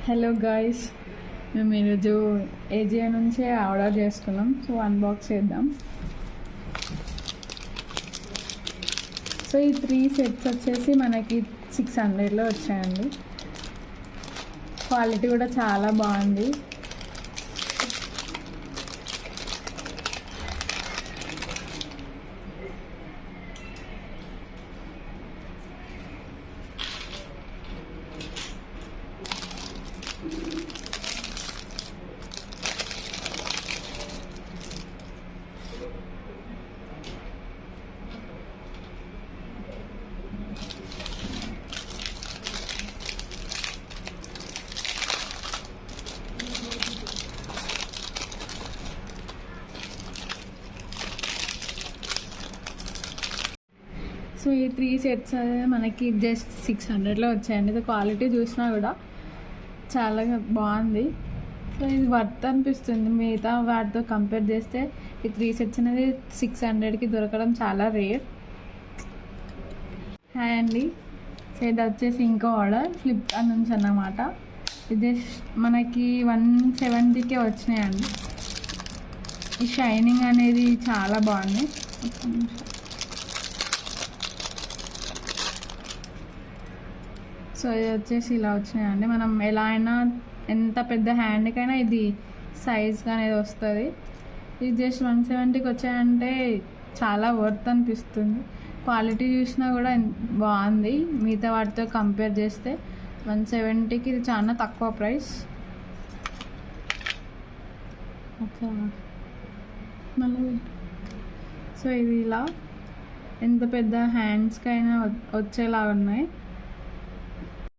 Hello guys, మేము ఈరోజు ఏజియో నుంచే ఆర్డర్ చేసుకున్నాం. సో అన్బాక్స్ చేద్దాం. సో ఈ 3 సెట్స్ వచ్చేసి మనకి 600లో వచ్చాయండి. క్వాలిటీ కూడా చాలా బాగుంది. సో ఈ 3 సెట్స్ మనకి జస్ట్ 600లో వచ్చాయండి. ఇది క్వాలిటీ చూసినా కూడా చాలా బాగుంది. సో ఇది వర్త్ అనిపిస్తుంది. మిగతా వాటితో కంపేర్ చేస్తే ఈ 3 సెట్స్ అనేది 600కి దొరకడం చాలా రేర్. హాయ్ అండి, సో ఇది వచ్చేసి ఇంకో ఆర్డర్ ఫ్లిప్కార్ట్ నుంచి అన్నమాట. ఇది మనకి 170కే వచ్చినాయండి. ఈ షైనింగ్ అనేది చాలా బాగుంది. సో ఇది వచ్చేసి ఇలా వచ్చినాయండి. మనం ఎలా అయినా ఎంత పెద్ద హ్యాండ్కైనా ఇది సైజ్గా అనేది వస్తుంది. ఇది జస్ట్ 170కి వచ్చాయంటే చాలా వర్త్ అనిపిస్తుంది. క్వాలిటీ చూసినా కూడా బాగుంది. మిగతా వాటితో కంపేర్ చేస్తే 170కి ఇది చాలా తక్కువ ప్రైస్. ఓకే, మళ్ళీ సో ఇది ఇలా ఎంత పెద్ద హ్యాండ్స్కైనా వచ్చేలా ఉన్నాయి.